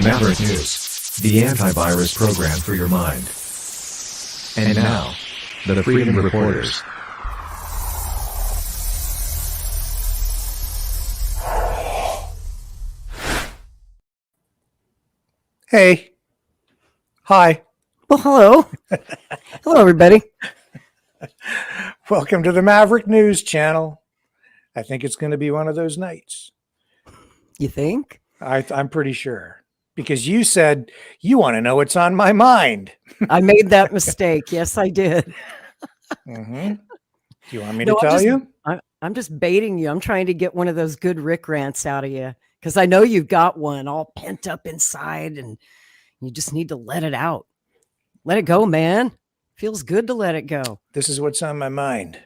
Maverick News, the antivirus program for your mind. And now, the Freedom Reporters. Hey. Hi. Well, hello. Hello, everybody. Welcome to the Maverick News channel. I think it's going to be one of those nights. You think? I'm pretty sure. Because you said you want to know what's on my mind. I made that mistake. Yes, I did. Mm-hmm. Do you want me to tell you? I'm just baiting you. I'm trying to get one of those good Rick rants out of you because I know you've got one all pent up inside and you just need to let it out. Let it go, man. Feels good to let it go. This is what's on my mind.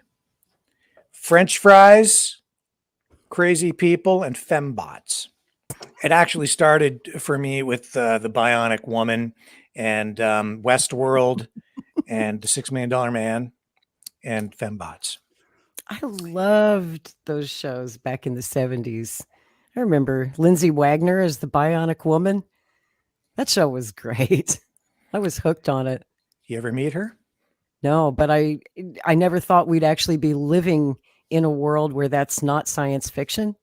French fries, crazy people, and fembots. It actually started for me with the Bionic Woman and Westworld and the $6 Million Man and fembots. I loved those shows back in the 70s. I remember Lindsay Wagner as the Bionic Woman. That show was great. I was hooked on it. You ever meet her? No, but I never thought we'd actually be living in a world where that's not science fiction.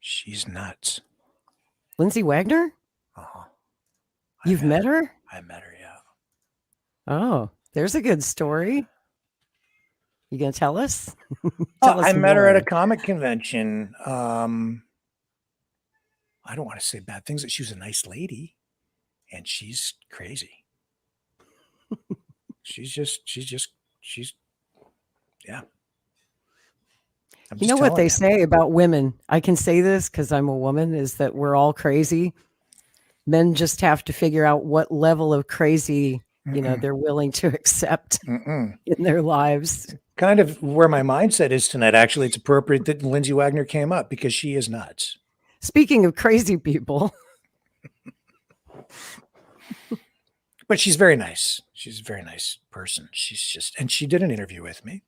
She's nuts. Lindsay Wagner? Uh-huh. You've met her? I met her, yeah. Oh, there's a good story. You gonna tell us? I met her at a comic convention. I don't want to say bad things. She was a nice lady, and she's crazy. she's yeah. You know what they say about women? I can say this because I'm a woman, is that we're all crazy. Men just have to figure out what level of crazy, they're willing to accept in their lives. Kind of where my mindset is tonight. Actually, it's appropriate that Lindsay Wagner came up because she is nuts. Speaking of crazy people. But she's very nice. She's a very nice person. And she did an interview with me.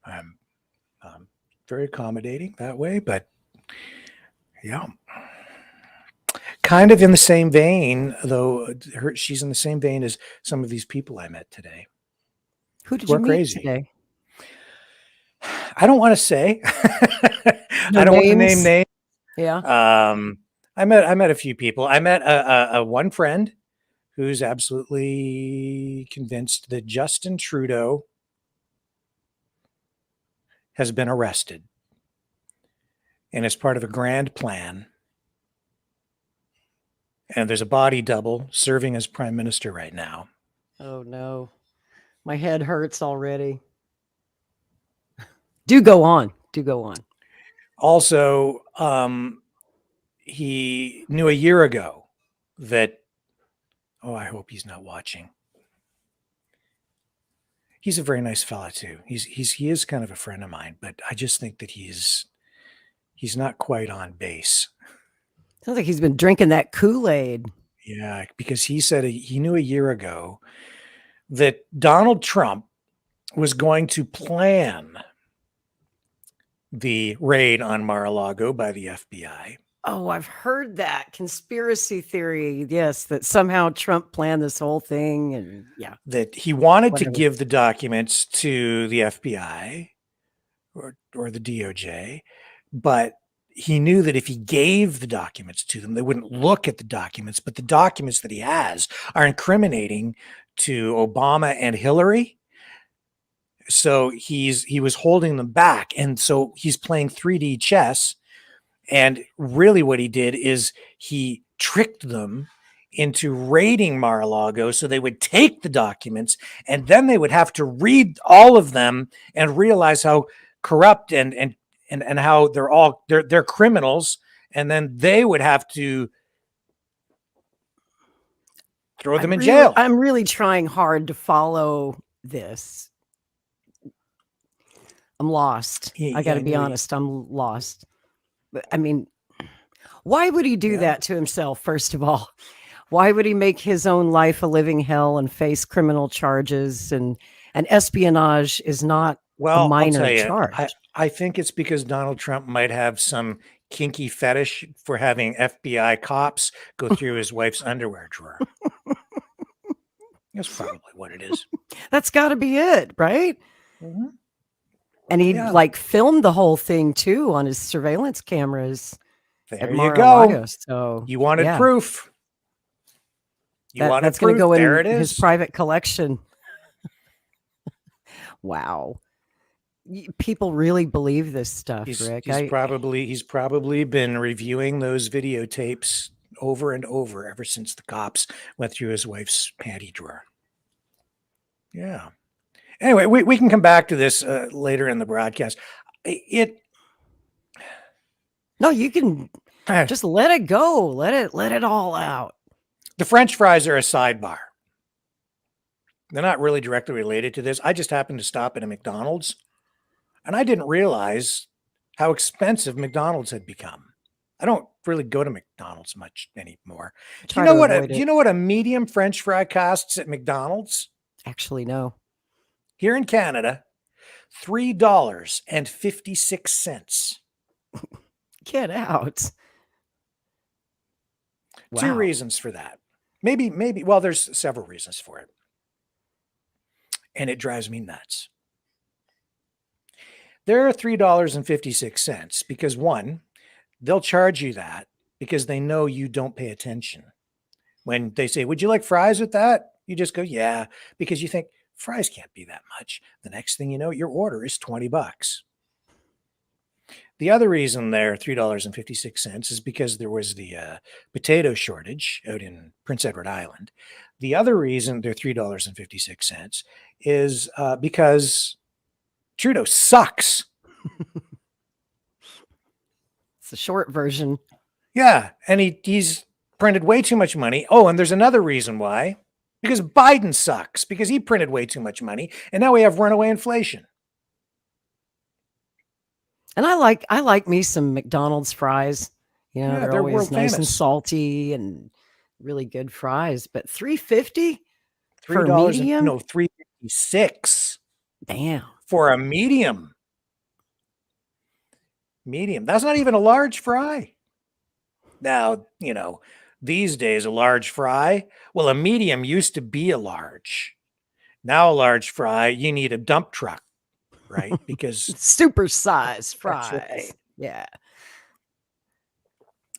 I'm very accommodating that way, but yeah. Kind of in the same vein, though, she's in the same vein as some of these people I met today. Who did you meet today? I don't want to say. No I don't names? want to name names. Yeah. I met a few people. I met a one friend who's absolutely convinced that Justin Trudeau has been arrested and is part of a grand plan. And there's a body double serving as prime minister right now. Oh, no. My head hurts already. Do go on. Also, he knew a year ago that, I hope he's not watching. He's a very nice fella too. He is kind of a friend of mine, but I just think that he's not quite on base. Sounds like he's been drinking that Kool-Aid. Yeah, because he said he knew a year ago that Donald Trump was going to plan the raid on Mar-a-Lago by the FBI. Oh, I've heard that conspiracy theory. Yes, that somehow Trump planned this whole thing. And yeah, that he wanted to give the documents to the FBI or the DOJ, but he knew that if he gave the documents to them, they wouldn't look at the documents, but the documents that he has are incriminating to Obama and Hillary. So he was holding them back. And so he's playing 3D chess. And really what he did is he tricked them into raiding Mar-a-Lago so they would take the documents and then they would have to read all of them and realize how corrupt and how they're criminals. And then they would have to throw them in jail. I'm really trying hard to follow this. I'm lost. I got to be honest. I'm lost. I mean, why would he do that to himself? First of all, why would he make his own life a living hell and face criminal charges? And espionage is not a minor charge. I think it's because Donald Trump might have some kinky fetish for having FBI cops go through his wife's underwear drawer. That's probably what it is. That's got to be it, right? Mm-hmm. And he Yeah. like filmed the whole thing too on his surveillance cameras at There you Mar-a-Lago. go. So You wanted yeah, proof. You wanted that's going to proof. go There in it his is. private collection. Wow. People really believe this stuff, Rick. He's probably been reviewing those videotapes over and over ever since the cops went through his wife's panty drawer. Yeah. Anyway, we can come back to this later in the broadcast. No, you can just let it go. Let it all out. The French fries are a sidebar. They're not really directly related to this. I just happened to stop at a McDonald's, and I didn't realize how expensive McDonald's had become. I don't really go to McDonald's much anymore. Do you know what a medium French fry costs at McDonald's? Actually, no. Here in Canada, $3.56. Get out. Wow. Two reasons for that. Maybe, well, there's several reasons for it. And it drives me nuts. They're $3.56 because one, they'll charge you that because they know you don't pay attention. When they say, would you like fries with that? You just go, yeah, because you think fries can't be that much. The next thing you know, your order is $20. The other reason they're $3.56 is because there was the potato shortage out in Prince Edward Island. The other reason they're $3.56 is because Trudeau sucks. It's the short version. Yeah, and he's printed way too much money. Oh, and there's another reason why. Because Biden sucks, because he printed way too much money, and now we have runaway inflation. And I like me some McDonald's fries. You know, they're always nice and salty and really good fries. But $3.50 for a medium? No, $3.56. Damn. For a medium. Medium. That's not even a large fry. Now, you know, these days a large fry, well, a medium used to be a large. Now a large fry, you need a dump truck, right? Because super size fries. Right. Yeah.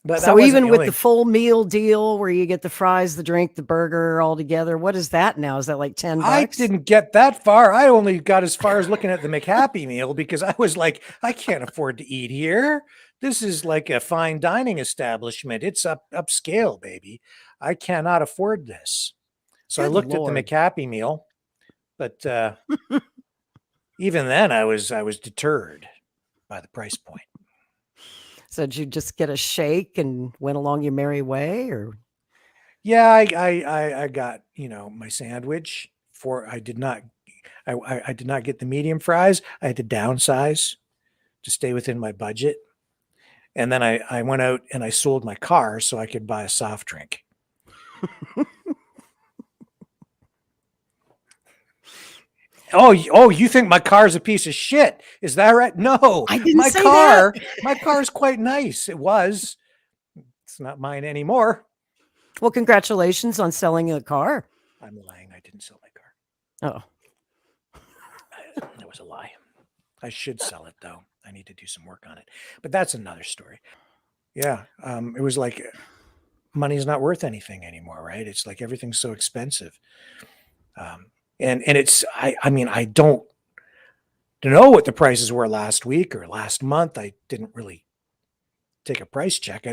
But so even with the full meal deal where you get the fries, the drink, the burger all together, what is that now? Is that like $10? I didn't get that far. I only got as far as looking at the McHappy meal because I was like, I can't afford to eat here. This is like a fine dining establishment. It's upscale, baby. I cannot afford this. So I looked at the McHappy meal, but even then I was deterred by the price point. So did you just get a shake and went along your merry way, or? Yeah, I got, you know, my sandwich I did not get the medium fries. I had to downsize to stay within my budget. And then I went out and I sold my car so I could buy a soft drink. Oh, you think my car is a piece of shit? Is that right? No, I didn't say that. My car is quite nice. It was. It's not mine anymore. Well, congratulations on selling a car. I'm lying. I didn't sell my car. Oh, that was a lie. I should sell it though. I need to do some work on it, but that's another story. Yeah. It was like money's not worth anything anymore, right? It's like everything's so expensive. And it's, I mean, I don't know what the prices were last week or last month. I didn't really take a price check.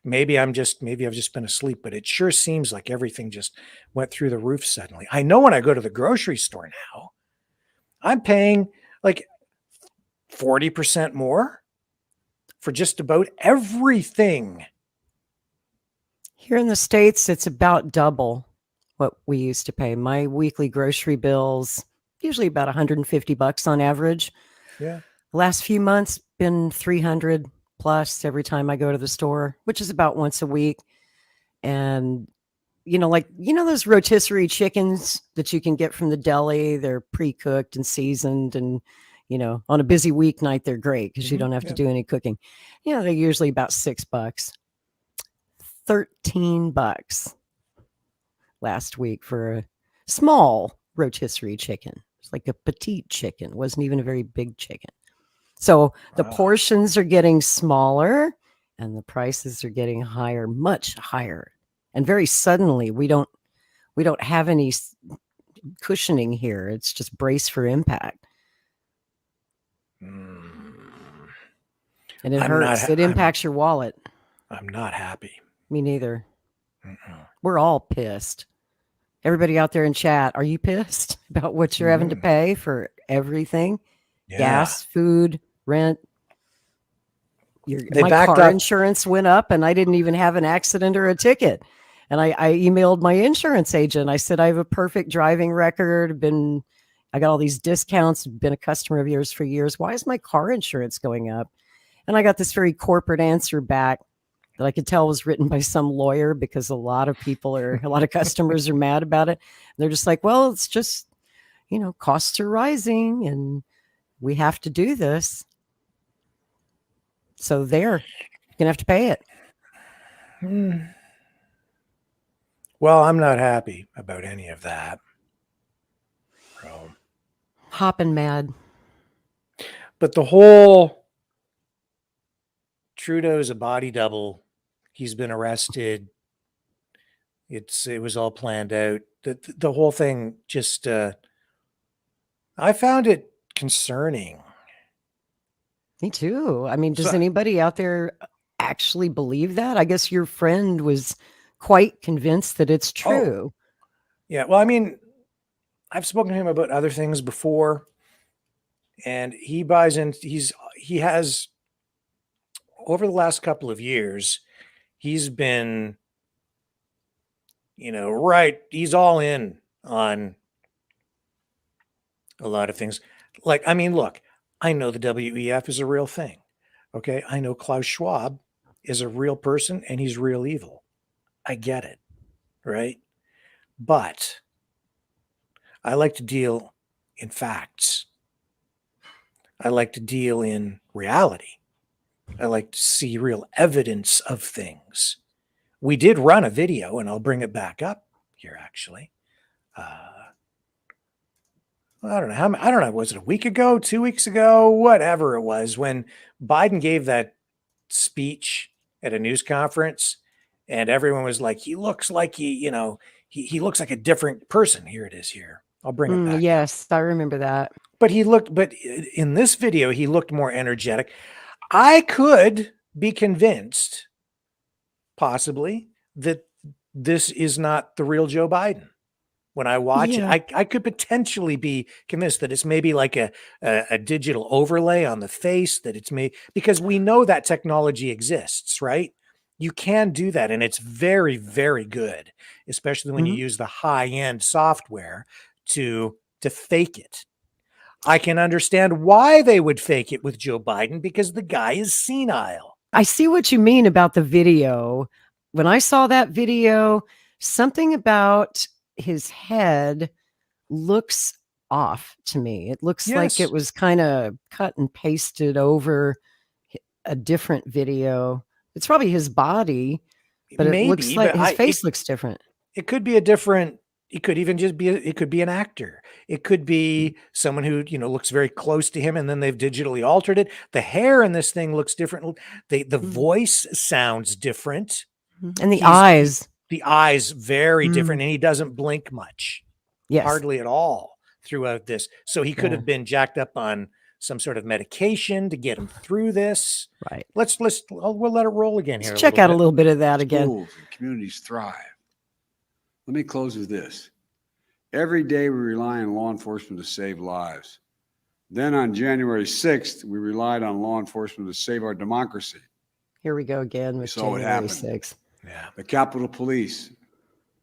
Maybe I've just been asleep, but it sure seems like everything just went through the roof suddenly. I know when I go to the grocery store now, I'm paying like 40% more for just about everything. Here in the States, it's about double what we used to pay. My weekly grocery bills, usually about $150 on average. Yeah. The last few months been 300 plus every time I go to the store, which is about once a week. And, you know, like, you know, those rotisserie chickens that you can get from the deli, they're pre-cooked and seasoned and, On a busy weeknight, they're great because you Mhm, don't have yeah. to do any cooking. They're usually about $6. $13 last week for a small rotisserie chicken. It's like a petite chicken. It wasn't even a very big chicken. So the Wow. portions are getting smaller and the prices are getting higher, much higher. And very suddenly, we don't have any cushioning here. It's just brace for impact. Mm. And it I'm not hurts. ha- It impacts your wallet. I'm not happy. Me neither. Mm-mm. We're all pissed. Everybody out there in chat, are you pissed about what you're having to Mhm. pay for everything? Yeah. Gas, food, rent. They My backed car up. insurance went up and I didn't even have an accident or a ticket. And I emailed my insurance agent. I said, I have a perfect driving record. I got all these discounts, been a customer of yours for years. Why is my car insurance going up? And I got this very corporate answer back that I could tell was written by some lawyer because a lot of customers are mad about it. They're just like, well, it's just, costs are rising and we have to do this. So you're gonna have to pay it. Well, I'm not happy about any of that. So, Hopping mad. but the whole Trudeau's a body double. He's been arrested. It was all planned out. The whole thing just I found it concerning. Me too. I mean, does So anybody out there actually believe that? I guess your friend was quite convinced that it's true. yeah, well, I mean, I've spoken to him about other things before, and he buys in. He has over the last couple of years, he's been, right. He's all in on a lot of things. Like, I mean, look, I know the WEF is a real thing. Okay. I know Klaus Schwab is a real person and he's real evil. I get it. Right. But I like to deal in facts. I like to deal in reality. I like to see real evidence of things. We did run a video, and I'll bring it back up here, actually. I don't know I don't know. Was it a week ago, 2 weeks ago, whatever it was, when Biden gave that speech at a news conference, and everyone was like, "He looks like he looks like a different person." Here it is. Here, I'll bring it back up. Yes, I remember that. But in this video, he looked more energetic. I could be convinced, possibly, that this is not the real Joe Biden. When I watch it, Yeah. I could potentially be convinced that it's maybe like a digital overlay on the face, that it's made, because we know that technology exists, right? You can do that, and it's very, very good, especially when you Mhm. use the high-end software to fake it. I can understand why they would fake it with Joe Biden, because the guy is senile. I see what you mean about the video. When I saw that video, something about his head looks off to me. It looks like Yes. it was kind of cut and pasted over a different video. It's probably his body, but it looks Maybe, like but his face looks different. it could be a different, it could even just be it could be an actor. It could be someone who, looks very close to him and then they've digitally altered it. The hair in this thing looks different. The Mhm. voice sounds different. And the He's eyes. the eyes very Mm. different, and he doesn't blink much. Yes. Hardly at all throughout this. So he could Yeah. have been jacked up on some sort of medication to get him through this. Right. We'll let it roll again here. Let's check out a little bit of that again. Schools and communities thrive. Let me close with this. Every day we rely on law enforcement to save lives. Then on January 6th, we relied on law enforcement to save our democracy. Here we go again with saw what January happened. 6th. Yeah. The Capitol Police,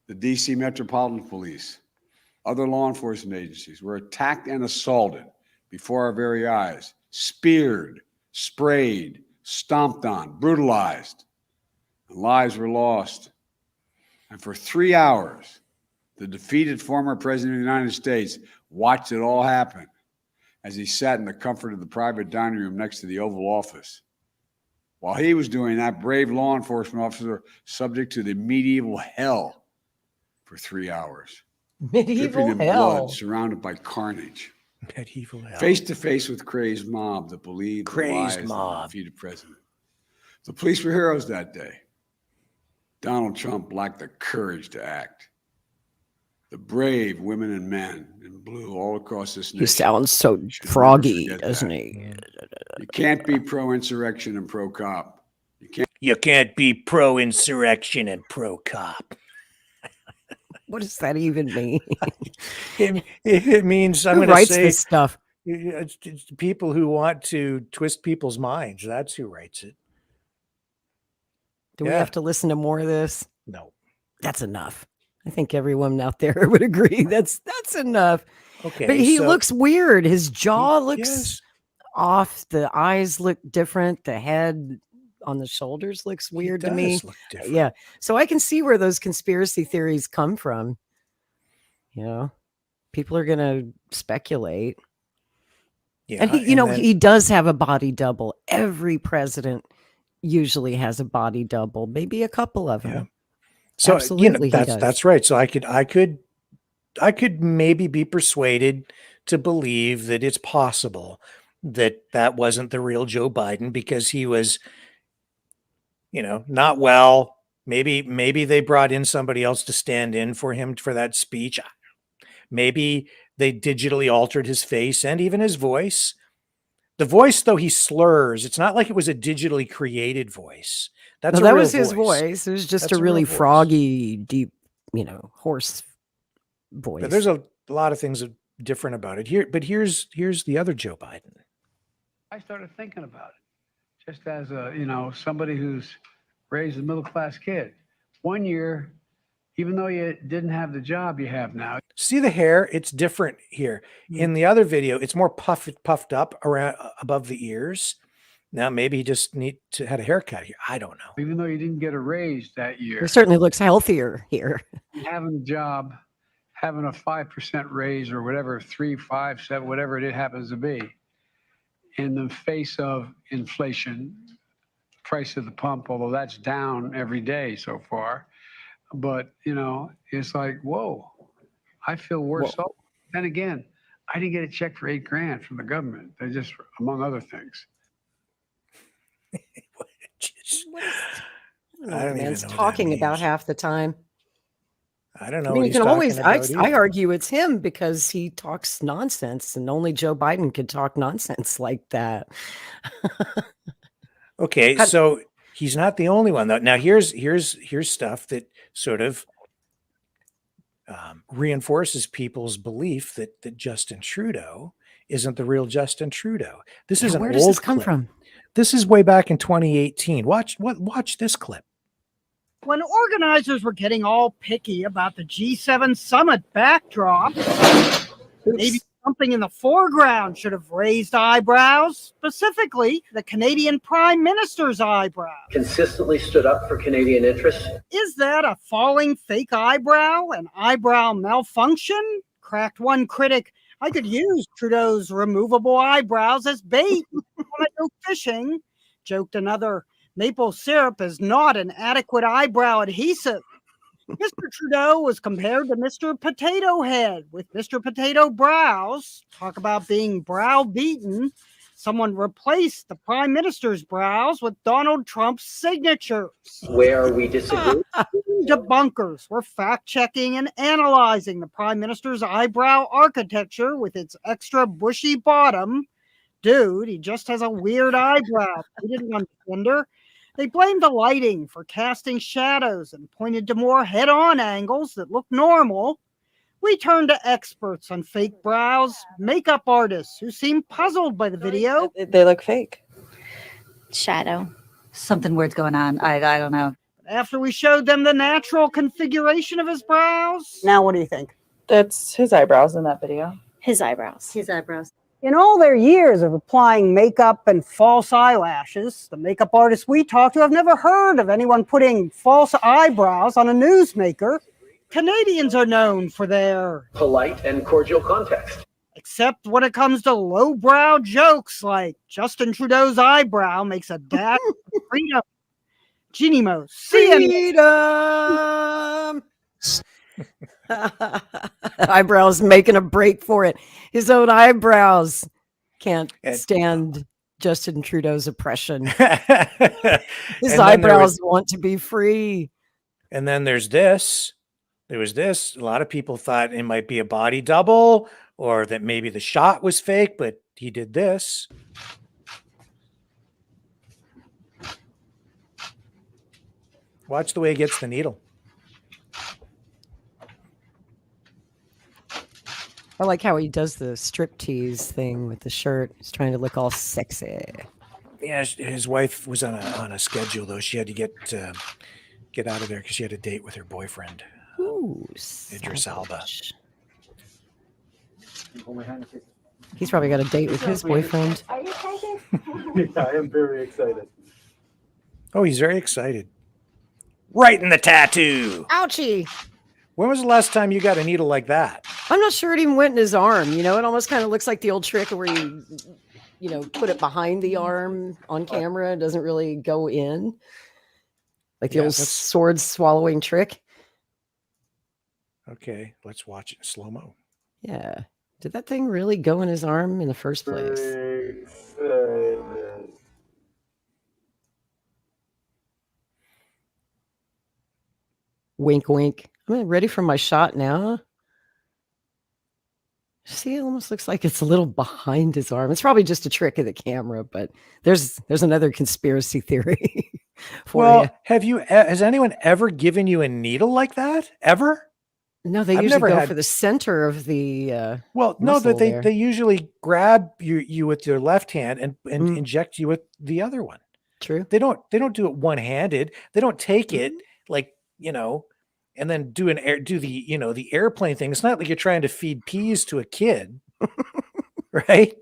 the DC Metropolitan Police, other law enforcement agencies were attacked and assaulted before our very eyes, speared, sprayed, stomped on, brutalized, and lives were lost. And for 3 hours, the defeated former president of the United States watched it all happen. as he sat in the comfort of the private dining room next to the Oval Office. While he was doing that, brave law enforcement officer subject to the medieval hell for 3 hours. Medieval dripping in hell. blood, surrounded by carnage. Medieval hell. Face to face with crazed mob that believed the lies of the defeated president. The police were heroes that day. Donald Trump lacked the courage to act. The brave women and men in blue all across this nation. He sounds so froggy, doesn't he? You can't be pro-insurrection and pro-cop. You can't be pro-insurrection and pro-cop. What does that even mean? It means I'm Who going to writes say this stuff? it's people who want to twist people's minds. That's who writes it. Do we have to listen to more of this? No. That's enough. I think everyone out there would agree that's enough. Okay. But he looks weird. His jaw looks off. The eyes look different. The head on the shoulders looks weird to me. Yeah. So I can see where those conspiracy theories come from. You know, people are going to speculate. Yeah. And he does have a body double. Every president usually has a body double, maybe a couple of them. Yeah. So absolutely, that's right. So I could maybe be persuaded to believe that it's possible that wasn't the real Joe Biden because he was, not well. Maybe they brought in somebody else to stand in for him for that speech. Maybe they digitally altered his face and even his voice. The voice, though, he slurs. It's not like it was a digitally created voice. That was his voice. It was just a really froggy, deep, hoarse voice. But there's a lot of things different about it here. But here's the other Joe Biden. I started thinking about it, just as somebody who's raised a middle-class kid. 1 year, even though you didn't have the job you have now. See the hair? It's different here. In the other video, it's more puffed up around above the ears. Now maybe he just had a haircut here. I don't know. Even though you didn't get a raise that year. It certainly looks healthier here. Having a job, having a 5% raise or whatever, 3, 5, 7, whatever it happens to be, in the face of inflation, price of the pump, although that's down every day so far. But, it's like, whoa, I feel worse off. Then again, I didn't get a check for $8,000 from the government. They just, among other things. I don't even know talking about half the time. I don't know. I mean, you can always. I argue it's him because he talks nonsense, and only Joe Biden could talk nonsense like that. Okay, so he's not the only one though. Now here's stuff that sort of reinforces people's belief that Justin Trudeau isn't the real Justin Trudeau. This is an where does this come from? This is way back in 2018. Watch this clip. When organizers were getting all picky about the G7 summit backdrop, maybe something in the foreground should have raised eyebrows, specifically the Canadian Prime Minister's eyebrow. Consistently stood up for Canadian interests. Is that a falling fake eyebrow, an eyebrow malfunction? Cracked one critic. I could use Trudeau's removable eyebrows as bait when I go fishing. Joked another. Maple syrup is not an adequate eyebrow adhesive. Mr. Trudeau was compared to Mr. Potato Head with Mr. Potato Brows. Talk about being browbeaten. Someone replaced the Prime Minister's brows with Donald Trump's signatures. Where we disagree. Debunkers were fact-checking and analyzing the Prime Minister's eyebrow architecture with its extra bushy bottom. Dude, he just has a weird eyebrow. He didn't understand. They blamed the lighting for casting shadows and pointed to more head-on angles that look normal. We turned to experts on fake brows, makeup artists who seemed puzzled by the video. They look fake. Shadow. Something weird's going on. I don't know. After we showed them the natural configuration of his brows. Now what do you think? That's his eyebrows in that video. His eyebrows. His eyebrows. In all their years of applying makeup and false eyelashes, the makeup artists we talked to have never heard of anyone putting false eyebrows on a newsmaker. Canadians are known for their Polite and cordial context. except when it comes to lowbrow jokes like Justin Trudeau's eyebrow makes a dash of freedom. Jeannie Mo, Freedom. Eyebrows making a break for it. His own eyebrows can't stand Justin Trudeau's oppression. His eyebrows want to be free. And then there's this. There was this. A lot of people thought it might be a body double or that maybe the shot was fake, but he did this. Watch the way he gets the needle. I like how he does the striptease thing with the shirt. He's trying to look all sexy. Yeah, his wife was on a schedule though. She had to get out of there because she had a date with her boyfriend, Ooh, Idris Elba. He's probably got a date with his boyfriend. Are you excited? Yeah, I am very excited. Oh, he's very excited. Right in the tattoo. Ouchie. When was the last time you got a needle like that? I'm not sure it even went in his arm. You know, it almost kind of looks like the old trick where you know, put it behind the arm on camera. It doesn't really go in. Like the old sword swallowing trick. Okay, let's watch it in slow-mo. Yeah. Did that thing really go in his arm in the first place? Wink, wink. I'm ready for my shot now. See, it almost looks like it's a little behind his arm. It's probably just a trick of the camera, but there's another conspiracy theory for you. Has anyone ever given you a needle like that? Ever? No, they usually go for the center of the they usually grab you with your left hand and inject you with the other one. True. They don't do it one-handed. They don't take it like, you know, and then do the airplane thing. It's not like you're trying to feed peas to a kid, right?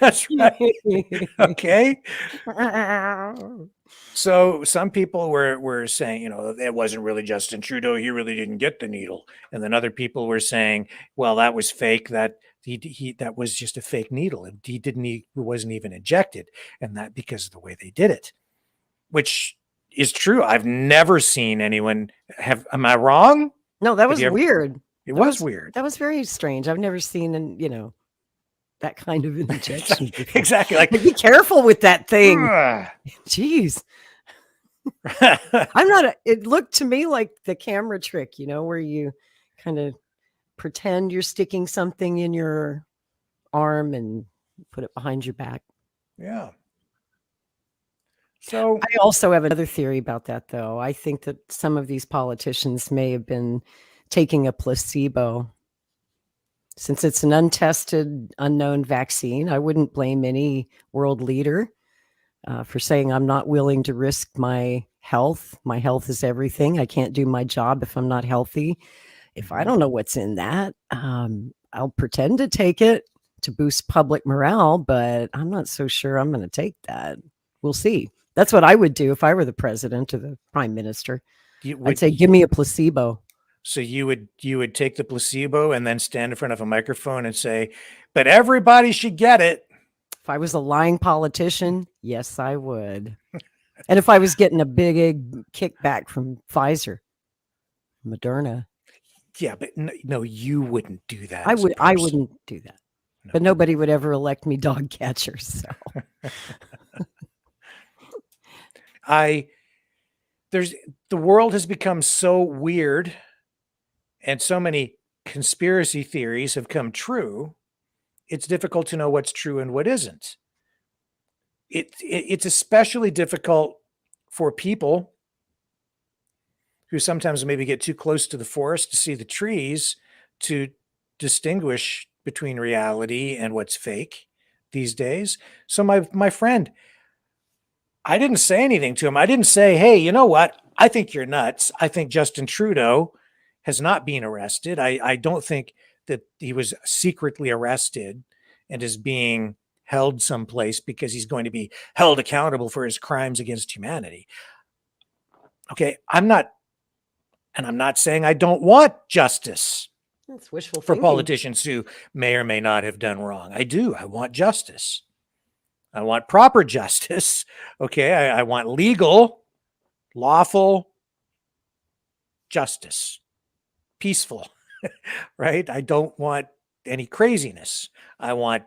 That's right. Okay. So some people were saying, you know, it wasn't really Justin Trudeau. He really didn't get the needle. And then other people were saying, well, that was fake. That that was just a fake needle. And he wasn't even injected. And that because of the way they did it, which is true. I've never seen anyone am I wrong? No, that was weird. It was weird. That was very strange. I've never seen, that kind of an injection. Exactly. Like, be careful with that thing. Jeez. It looked to me like the camera trick, where you kind of pretend you're sticking something in your arm and put it behind your back. Yeah. So I also have another theory about that, though. I think that some of these politicians may have been taking a placebo. Since it's an untested, unknown vaccine, I wouldn't blame any world leader for saying I'm not willing to risk my health. My health is everything. I can't do my job if I'm not healthy. If I don't know what's in that, I'll pretend to take it to boost public morale, but I'm not so sure I'm going to take that. We'll see. That's what I would do if I were the president or the prime minister. I'd say, give me a placebo. So you would take the placebo and then stand in front of a microphone and say, but everybody should get it. If I was a lying politician, yes, I would. And if I was getting a big kickback from Pfizer, Moderna. Yeah, but no, you wouldn't do that. I wouldn't do that. No. But nobody would ever elect me dog catcher. So the world has become so weird and so many conspiracy theories have come true. It's difficult to know what's true and what isn't. It's especially difficult for people who sometimes maybe get too close to the forest to see the trees to distinguish between reality and what's fake these days. So my friend, I didn't say anything to him. I didn't say, hey, you know what? I think you're nuts. I think Justin Trudeau has not been arrested. I don't think that he was secretly arrested and is being held someplace because he's going to be held accountable for his crimes against humanity. Okay, I'm not And I'm not saying I don't want justice That's wishful for thinking. politicians who may or may not have done wrong. I do. I want justice. I want proper justice. Okay. I want legal, lawful justice, peaceful, right? I don't want any craziness. I want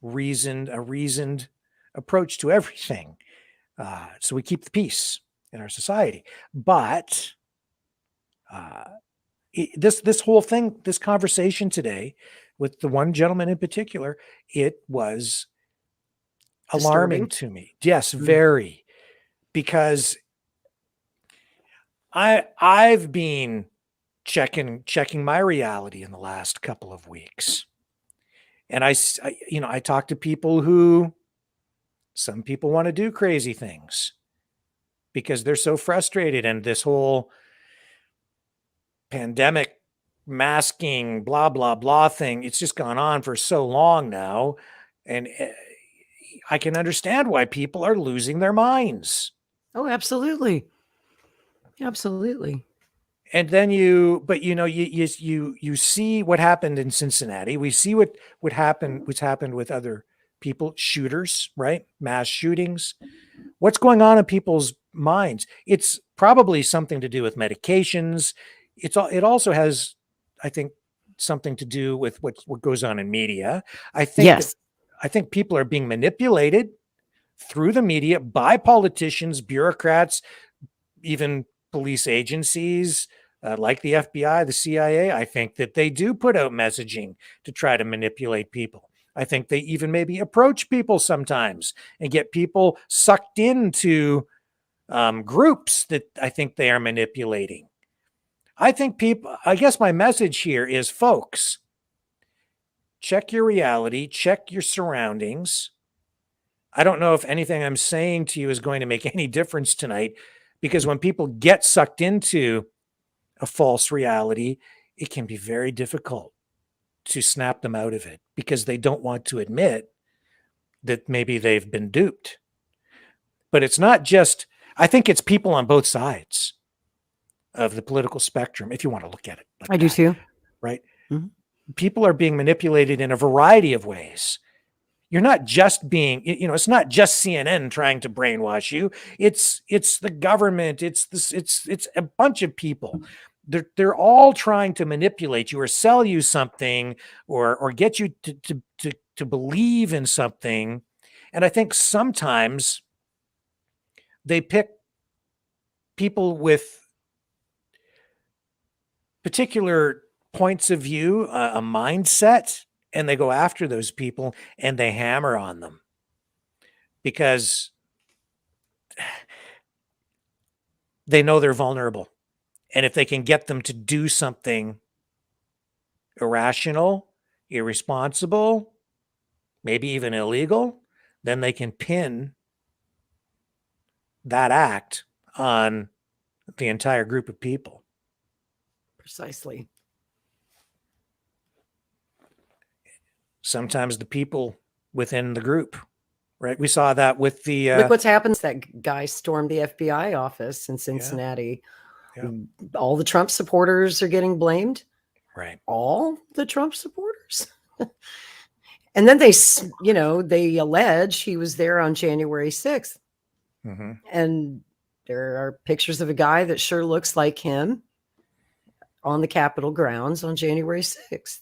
a reasoned approach to everything. So we keep the peace in our society. But this whole thing, this conversation today with the one gentleman in particular, it was alarming Disturbing. to me. Yes, very, because I've been checking my reality in the last couple of weeks, and I talk to people who, some people want to do crazy things because they're so frustrated, and this whole pandemic masking blah blah blah thing, it's just gone on for so long now, and I can understand why people are losing their minds. Oh, absolutely. Absolutely. And then you see what happened in Cincinnati. We see what's happened with other people, shooters, right? Mass shootings. What's going on in people's minds? It's probably something to do with medications. It also has, I think, something to do with what goes on in media. I think people are being manipulated through the media by politicians, bureaucrats, even police agencies like the FBI, the CIA. I think that they do put out messaging to try to manipulate people. I think they even maybe approach people sometimes and get people sucked into groups that I think they are manipulating. I guess my message here is, folks, check your reality, check your surroundings. I don't know if anything I'm saying to you is going to make any difference tonight, because when people get sucked into a false reality, it can be very difficult to snap them out of it because they don't want to admit that maybe they've been duped. But it's not just, I think it's people on both sides of the political spectrum, if you want to look at it like I do that, too. right? Mhm. People are being manipulated in a variety of ways. You're not just being, it's not just CNN trying to brainwash you. It's the government. It's a bunch of people. They're all trying to manipulate you or sell you something or get you to believe in something. And I think sometimes they pick people with particular points of view, a mindset, and they go after those people and they hammer on them because they know they're vulnerable. And if they can get them to do something irrational, irresponsible, maybe even illegal, then they can pin that act on the entire group of people. Precisely. Sometimes the people within the group, right? We saw that with the Look what's happened. That guy stormed the FBI office in Cincinnati. Yeah. All the Trump supporters are getting blamed. Right. All the Trump supporters. And then they allege he was there on January 6th. Mm-hmm. And there are pictures of a guy that sure looks like him on the Capitol grounds on January 6th.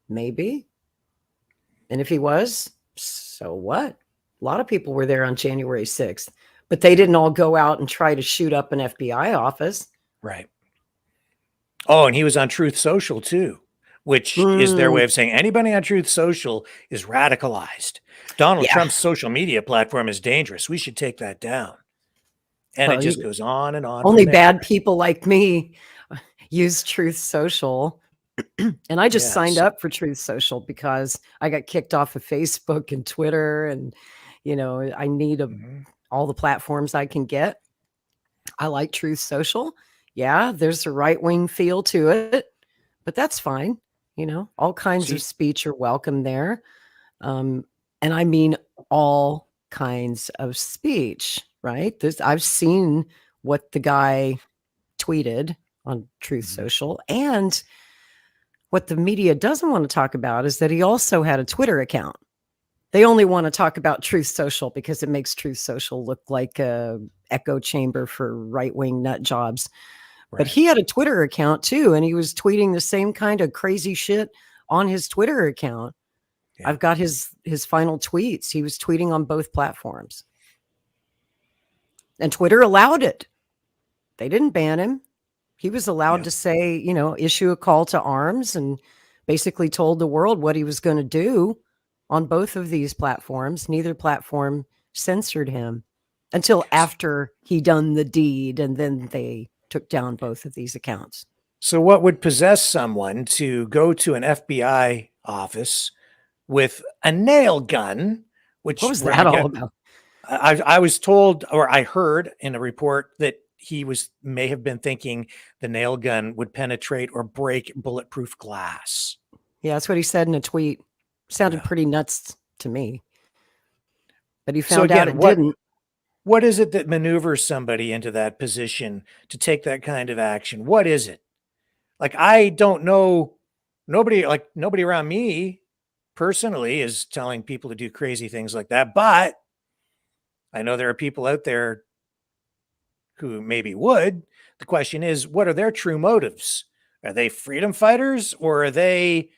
Maybe. And if he was, so what? A lot of people were there on January 6th, but they didn't all go out and try to shoot up an FBI office. Right. Oh, and he was on Truth Social too, which is their way of saying anybody on Truth Social is radicalized. Donald Trump's social media platform is dangerous. We should take that down. And it just goes on and on. Only bad people like me use Truth Social. And I just signed up for Truth Social because I got kicked off of Facebook and Twitter, and I need all the platforms I can get. I like Truth Social. Yeah, there's a right-wing feel to it, but that's fine. All kinds of speech are welcome there. And I mean all kinds of speech, right? I've seen what the guy tweeted on Truth Social. And what the media doesn't want to talk about is that he also had a Twitter account. They only want to talk about Truth Social because it makes Truth Social look like a echo chamber for right-wing nut jobs. Right. But he had a Twitter account too, and he was tweeting the same kind of crazy shit on his Twitter account. Yeah. I've got his final tweets. He was tweeting on both platforms. And Twitter allowed it. They didn't ban him. He was allowed to say, issue a call to arms, and basically told the world what he was going to do on both of these platforms. Neither platform censored him until after he done the deed, and then they took down both of these accounts. So what would possess someone to go to an FBI office with a nail gun? What was that all about? I was told, or I heard in a report, that he may have been thinking the nail gun would penetrate or break bulletproof glass. Yeah, that's what he said in a tweet. Sounded pretty nuts to me. But he found out it didn't. What is it that maneuvers somebody into that position to take that kind of action? What is it? Like, I don't know. Nobody around me personally is telling people to do crazy things like that. But I know there are people out there who maybe would. The question is, what are their true motives? Are they freedom fighters, or are they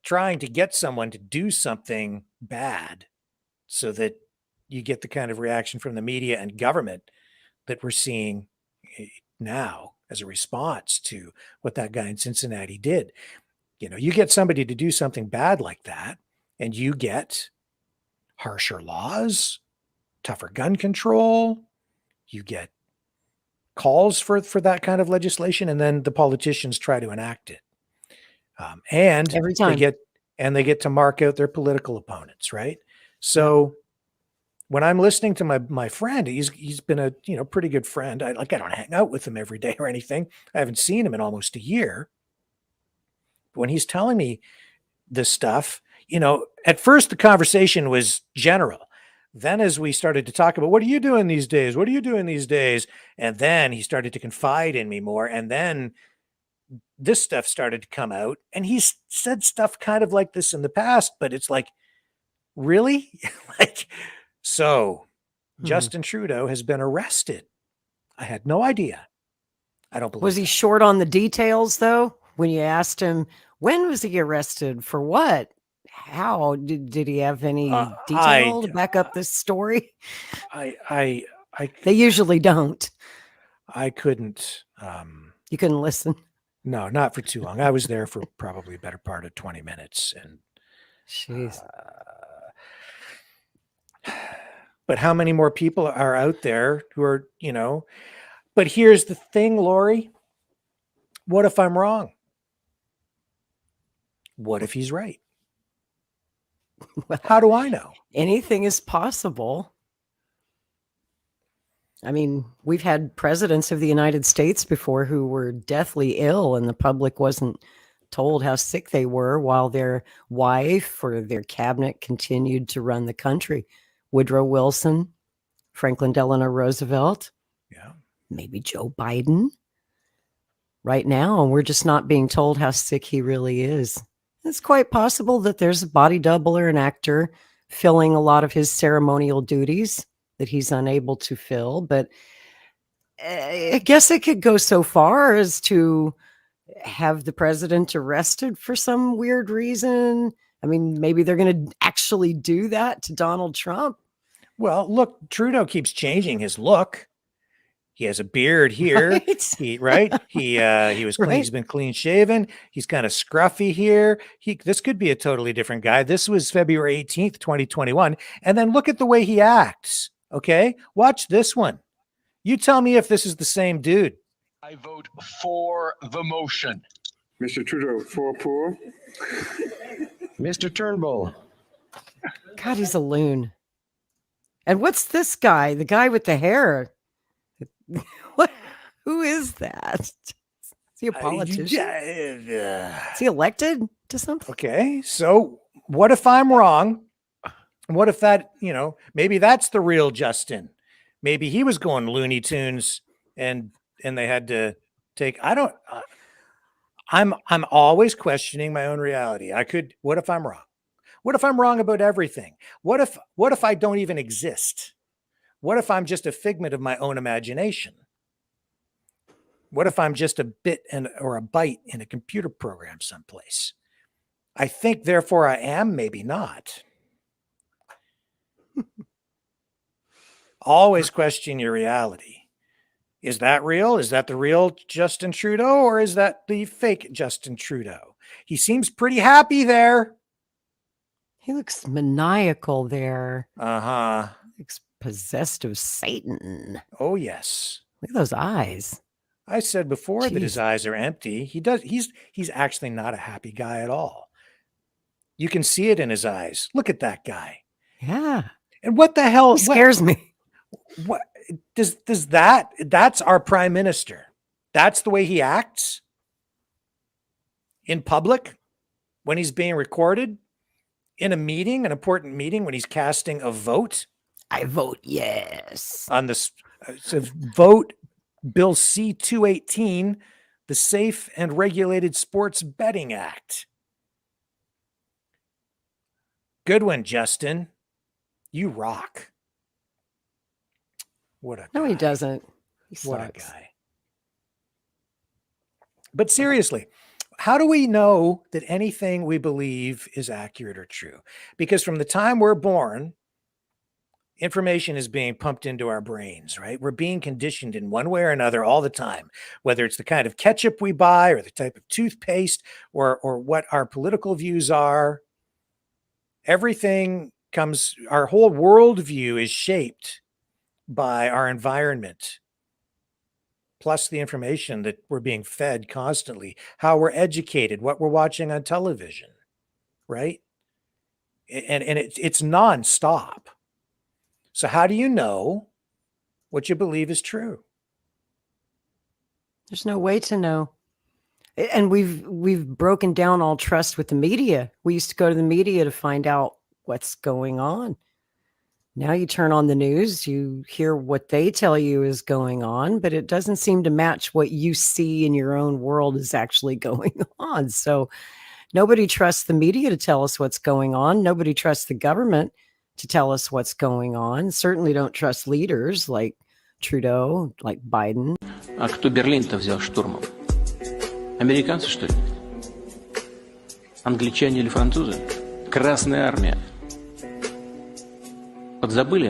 trying to get someone to do something bad so that you get the kind of reaction from the media and government that we're seeing now as a response to what that guy in Cincinnati did? You get somebody to do something bad like that, and you get harsher laws, tougher gun control, you get calls for that kind of legislation, and then the politicians try to enact it. And every time they get to mark out their political opponents, right? So when I'm listening to my friend, he's been a pretty good friend. I don't hang out with him every day or anything. I haven't seen him in almost a year. When he's telling me this stuff, at first the conversation was general. Then as we started to talk about, what are you doing these days? What are you doing these days? And then he started to confide in me more. And then this stuff started to come out, and he's said stuff kind of like this in the past, but it's like, really? Justin Trudeau has been arrested. I had no idea. I don't believe. Was he short on the details though? When you asked him, when was he arrested? For what? How did he have any detail to back up this story? They usually don't. I couldn't. You couldn't listen? No, not for too long. I was there for probably a better part of 20 minutes. And jeez. But how many more people are out there who are, but here's the thing, Lori. What if I'm wrong? What if he's right? Well, how do I know? Anything is possible. I mean, we've had presidents of the United States before who were deathly ill, and the public wasn't told how sick they were, while their wife or their cabinet continued to run the country. Woodrow Wilson, Franklin Delano Roosevelt, maybe Joe Biden. Right now, we're just not being told how sick he really is. It's quite possible that there's a body double or an actor filling a lot of his ceremonial duties that he's unable to fill. But I guess it could go so far as to have the president arrested for some weird reason. I mean, maybe they're going to actually do that to Donald Trump. Well, look, Trudeau keeps changing his look. He has a beard here. Right? He was clean. Right. He's been clean shaven. He's kind of scruffy here. This could be a totally different guy. This was February 18th, 2021. And then look at the way he acts. Okay. Watch this one. You tell me if this is the same dude. I vote for the motion. Mr. Trudeau, for. Mr. Turnbull. God, he's a loon. And what's this guy? The guy with the hair? What? Who is that? Is he a politician? Is he elected to something? Okay, so what if I'm wrong? What if that, maybe that's the real Justin? Maybe he was going Looney Tunes and they had to I'm always questioning my own reality. What if I'm wrong? What if I'm wrong about everything? What if I don't even exist? What if I'm just a figment of my own imagination? What if I'm just a bit or a byte in a computer program someplace? I think, therefore I am, maybe not. Always question your reality. Is that real? Is that the real Justin Trudeau, or is that the fake Justin Trudeau? He seems pretty happy there. He looks maniacal there. Uh-huh. Looks possessed of Satan. Oh, yes. Look at those eyes. I said before that his Jeez. eyes are empty. He's actually not a happy guy at all. You can see it in his eyes. Look at that guy. Yeah. And what the hell? He scares me. What does that's our prime minister. That's the way he acts in public when he's being recorded, in a meeting, an important meeting, when he's casting a vote. I vote yes. On this vote Bill C-218, the Safe and Regulated Sports Betting Act. Good one, Justin. You rock. What a guy. No, he doesn't. What a guy. But seriously, how do we know that anything we believe is accurate or true? Because from the time we're born, information is being pumped into our brains, right? We're being conditioned in one way or another all the time, whether it's the kind of ketchup we buy or the type of toothpaste or what our political views are. Everything comes, our whole worldview is shaped by our environment, plus the information that we're being fed constantly, how we're educated, what we're watching on television, right? And it's nonstop. So how do you know what you believe is true? There's no way to know. And we've broken down all trust with the media. We used to go to the media to find out what's going on. Now you turn on the news, you hear what they tell you is going on, but it doesn't seem to match what you see in your own world is actually going on. So nobody trusts the media to tell us what's going on. Nobody trusts the government to tell us what's going on. Certainly don't trust leaders like Trudeau, like Biden. А кто Берлин-то взял штурмом? Американцы, что ли? Англичане или французы? Красная армия. Подзабыли?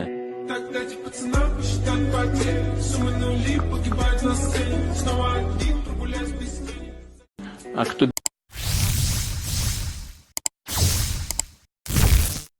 А кто